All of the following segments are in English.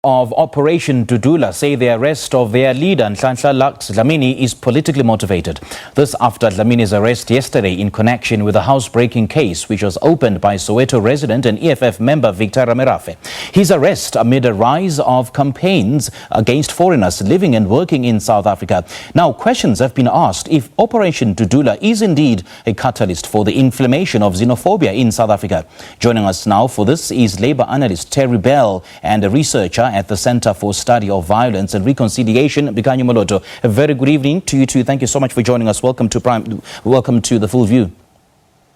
of Operation Dudula say the arrest of their leader, Nhlanhla Lux Dlamini, is politically motivated. This after Dlamini's arrest yesterday in connection with a housebreaking case which was opened by Soweto resident and EFF member Victor Ramerafe. His arrest amid a rise of campaigns against foreigners living and working in South Africa. Now, questions have been asked if Operation Dudula is indeed a catalyst for the inflammation of xenophobia in South Africa. Joining us now for this is Labour analyst Terry Bell and a researcher at the Centre for Study of Violence and Reconciliation, Boikanyo Moloto. A very good evening to you two. Thank you so much for joining us. Welcome to The Full View.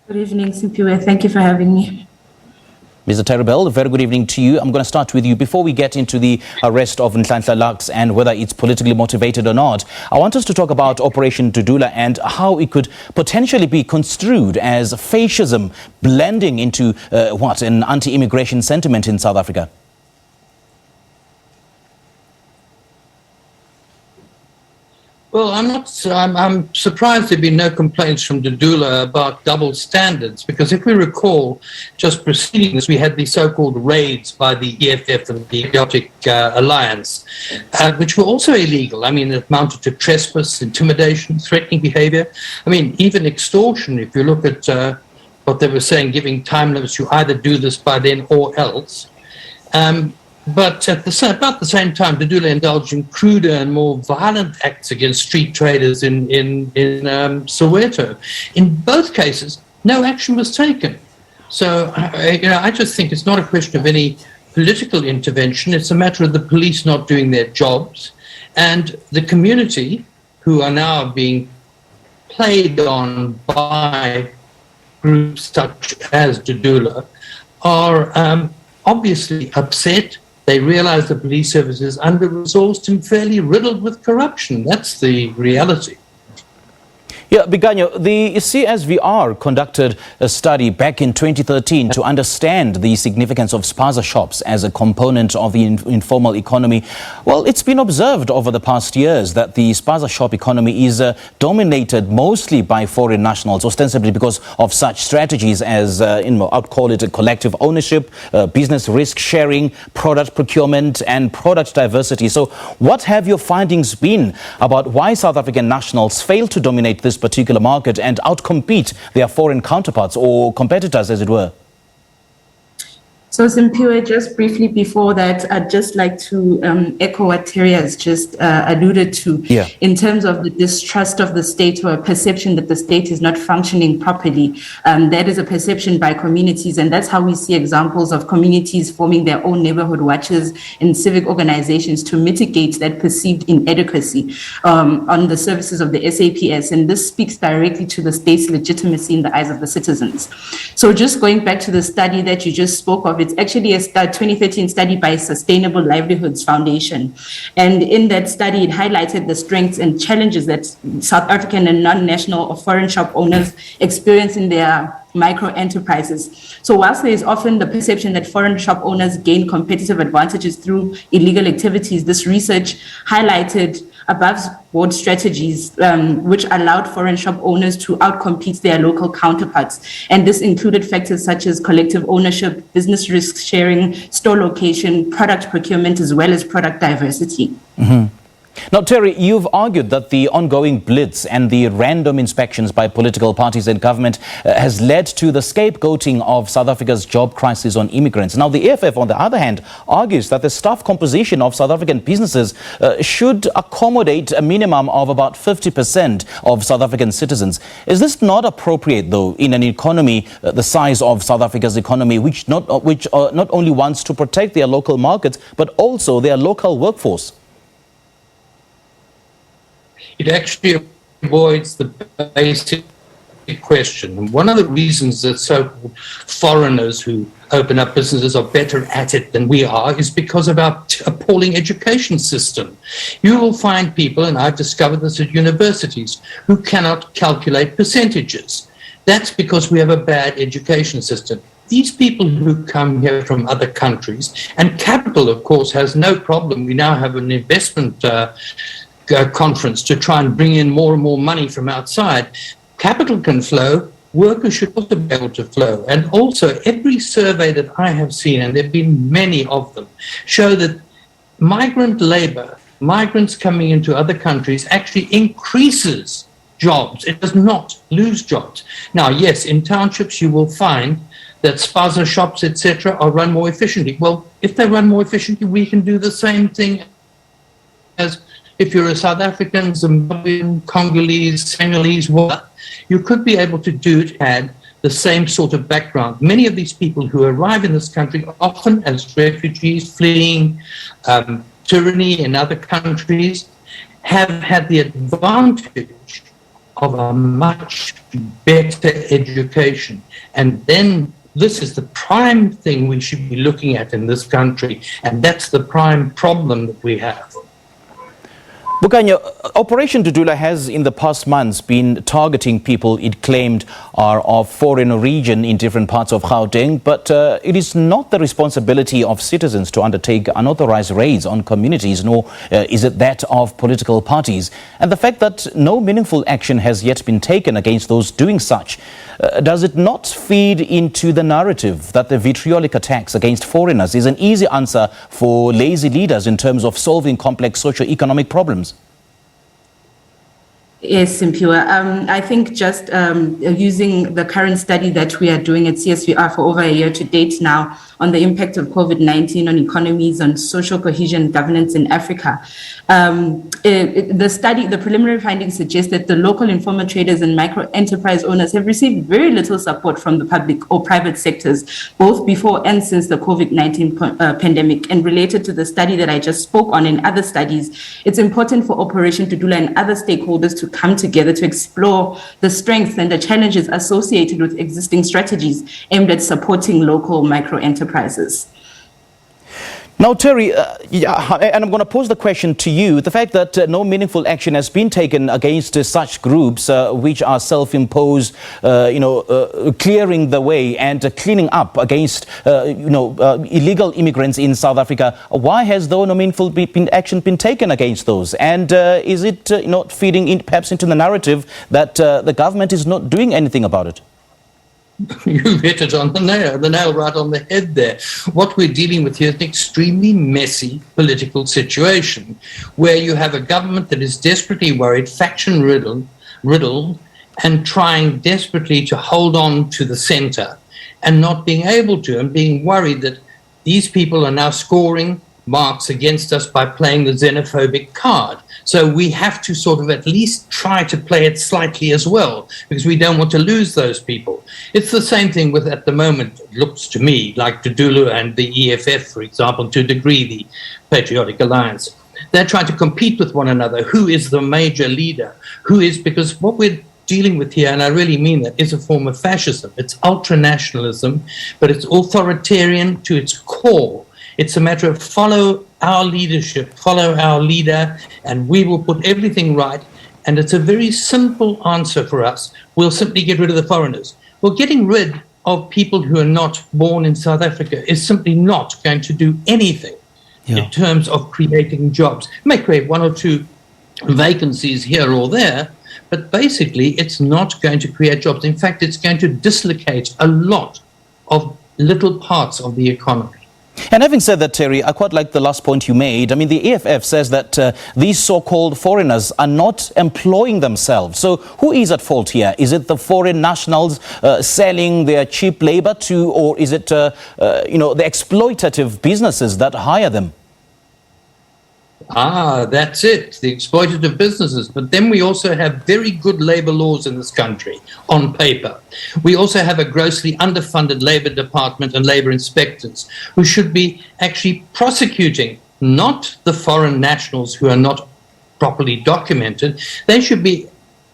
Good evening, Simpiwe. Thank you for having me. Mr. Terry Bell, a very good evening to you. I'm going to start with you. Before we get into the arrest of Nhlanhla Lux and whether it's politically motivated or not, I want us to talk about Operation Dudula and how it could potentially be construed as fascism blending into an anti-immigration sentiment in South Africa. Well, I'm surprised there have been no complaints from Dudula about double standards, because if we recall, just preceding this, we had the so-called raids by the EFF and the Patriotic Alliance, which were also illegal. I mean, it amounted to trespass, intimidation, threatening behavior. I mean, even extortion, if you look at what they were saying, giving time limits, you either do this by then or else. But at about the same time, Dudula indulged in cruder and more violent acts against street traders in Soweto. In both cases, no action was taken. So, I just think it's not a question of any political intervention. It's a matter of the police not doing their jobs, and the community, who are now being played on by groups such as Dudula, are obviously upset. They realize the police service is under-resourced and fairly riddled with corruption. That's the reality. Yeah, Boikanyo, the CSVR conducted a study back in 2013 to understand the significance of Spaza shops as a component of the informal economy. Well, it's been observed over the past years that the Spaza shop economy is dominated mostly by foreign nationals, ostensibly because of such strategies as, I'd call it a collective ownership, business risk sharing, product procurement and product diversity. So what have your findings been about why South African nationals fail to dominate this particular market and outcompete their foreign counterparts or competitors, as it were? So, Simpiwe, just briefly before that, I'd just like to echo what Terry has just alluded to in terms of the distrust of the state, or a perception that the state is not functioning properly. That is a perception by communities, and that's how we see examples of communities forming their own neighborhood watches and civic organizations to mitigate that perceived inadequacy on the services of the SAPS. And this speaks directly to the state's legitimacy in the eyes of the citizens. So just going back to the study that you just spoke of, it's actually a 2013 study by Sustainable Livelihoods Foundation. And in that study, it highlighted the strengths and challenges that South African and non-national or foreign shop owners experience in their micro enterprises. So whilst there is often the perception that foreign shop owners gain competitive advantages through illegal activities, this research highlighted above-board strategies which allowed foreign shop owners to outcompete their local counterparts. And this included factors such as collective ownership, business risk sharing, store location, product procurement, as well as product diversity. Mm-hmm. Now, Terry, you've argued that the ongoing blitz and the random inspections by political parties and government has led to the scapegoating of South Africa's job crisis on immigrants. Now, the EFF, on the other hand, argues that the staff composition of South African businesses should accommodate a minimum of about 50% of South African citizens. Is this not appropriate, though, in an economy the size of South Africa's economy, which not only wants to protect their local markets, but also their local workforce? It actually avoids the basic question. And one of the reasons that so-called foreigners who open up businesses are better at it than we are is because of our appalling education system. You will find people, and I've discovered this at universities, who cannot calculate percentages. That's because we have a bad education system. These people who come here from other countries, and capital, of course, has no problem. We now have an investment conference to try and bring in more and more money from outside. Capital can flow, workers should also be able to flow. And also, every survey that I have seen, and there have been many of them, show that migrant labor, migrants coming into other countries, actually increases jobs. It does not lose jobs. Now, yes, in townships you will find that Spaza shops, etc., are run more efficiently. Well, if they run more efficiently, we can do the same thing as if you're a South African, Zimbabwean, Congolese, Senegalese, what you could be able to do it had the same sort of background. Many of these people who arrive in this country, often as refugees fleeing tyranny in other countries, have had the advantage of a much better education. And then this is the prime thing we should be looking at in this country, and that's the prime problem that we have. Boikanyo, Operation Dudula has in the past months been targeting people it claimed are of foreign origin in different parts of Gauteng, but it is not the responsibility of citizens to undertake unauthorized raids on communities, nor is it that of political parties. And the fact that no meaningful action has yet been taken against those doing such, does it not feed into the narrative that the vitriolic attacks against foreigners is an easy answer for lazy leaders in terms of solving complex socio-economic problems? Yes, Simpiwe. I think just using the current study that we are doing at CSVR for over a year to date now on the impact of COVID-19 on economies, on social cohesion and governance in Africa. The preliminary findings suggest that the local informal traders and micro enterprise owners have received very little support from the public or private sectors, both before and since the COVID-19 pandemic. And related to the study that I just spoke on and other studies, it's important for Operation Dudula and other stakeholders to come together to explore the strengths and the challenges associated with existing strategies aimed at supporting local micro enterprises. Now, Terry, and I'm going to pose the question to you. The fact that no meaningful action has been taken against such groups which are self-imposed, clearing the way and cleaning up against, illegal immigrants in South Africa. Why has no meaningful action been taken against those? And is it not feeding in, perhaps into the narrative that the government is not doing anything about it? You hit it on the nail right on the head there. What we're dealing with here is an extremely messy political situation where you have a government that is desperately worried, faction riddled, and trying desperately to hold on to the center and not being able to, and being worried that these people are now scoring marks against us by playing the xenophobic card. So we have to sort of at least try to play it slightly as well, because we don't want to lose those people. It's the same thing with, at the moment, it looks to me like Dudula and the EFF, for example, to a degree, the Patriotic Alliance. They're trying to compete with one another. Who is the major leader? Because what we're dealing with here, and I really mean that, is a form of fascism. It's ultranationalism, but it's authoritarian to its core. It's a matter of follow our leadership, follow our leader, and we will put everything right. And it's a very simple answer for us. We'll simply get rid of the foreigners. Well, getting rid of people who are not born in South Africa is simply not going to do anything in terms of creating jobs. It may create one or two vacancies here or there, but basically it's not going to create jobs. In fact, it's going to dislocate a lot of little parts of the economy. And having said that, Terry, I quite like the last point you made. I mean, the EFF says that these so-called foreigners are not employing themselves. So who is at fault here? Is it the foreign nationals selling their cheap labor to, or is it, the exploitative businesses that hire them? That's it, the exploitative businesses. But then we also have very good labor laws in this country, on paper. We also have a grossly underfunded labor department and labor inspectors who should be actually prosecuting not the foreign nationals who are not properly documented. They should be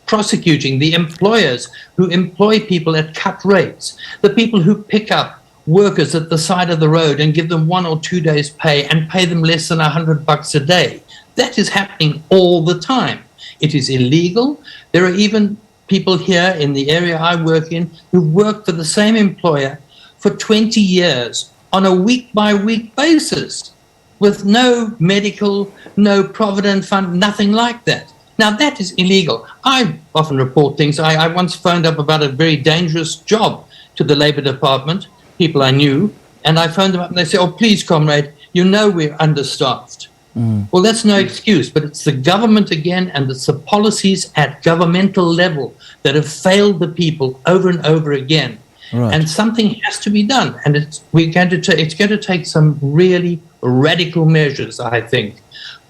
prosecuting the employers who employ people at cut rates, the people who pick up workers at the side of the road and give them 1 or 2 days pay and pay them less than $100 a day. That is happening all the time. It is illegal. There are even people here in the area I work in who work for the same employer for 20 years on a week-by-week basis with no medical, no provident fund, nothing like that. Now, that is illegal. I often report things. I once phoned up about a very dangerous job to the Labour Department, people I knew, and I phoned them up and they said, "Oh, please, comrade, you know we're understaffed." Well, that's no excuse, but it's the government again, and it's the policies at governmental level that have failed the people over and over again. Right. And something has to be done, and it's going to take some really radical measures, I think.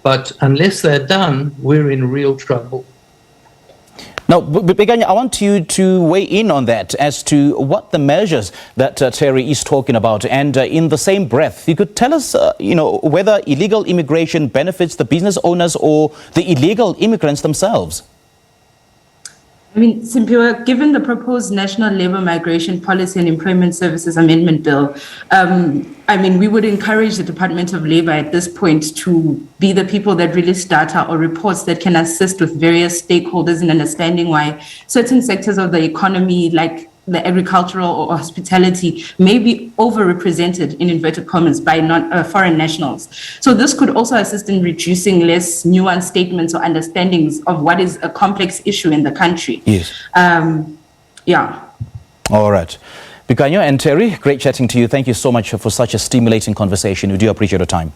But unless they're done, we're in real trouble. Now, Boikanyo, I want you to weigh in on that as to what the measures that Terry is talking about. And in the same breath, you could tell us, whether illegal immigration benefits the business owners or the illegal immigrants themselves. I mean, Simpiwe, given the proposed National Labour Migration Policy and Employment Services Amendment Bill, I mean, we would encourage the Department of Labour at this point to be the people that release data or reports that can assist with various stakeholders in understanding why certain sectors of the economy, like the agricultural or hospitality, may be overrepresented, in inverted commas, by foreign nationals. So this could also assist in reducing less nuanced statements or understandings of what is a complex issue in the country. Yes. Yeah. All right. Boikanyo and Terry, great chatting to you. Thank you so much for such a stimulating conversation. We do appreciate your time.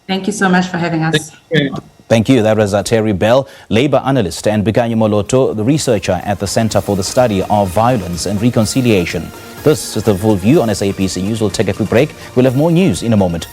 Thank you so much for having us. Thank you. That was Terry Bell, Labour analyst, and Boikanyo Moloto, the researcher at the Centre for the Study of Violence and Reconciliation. This is The Full View on SABC News. We'll take a quick break. We'll have more news in a moment.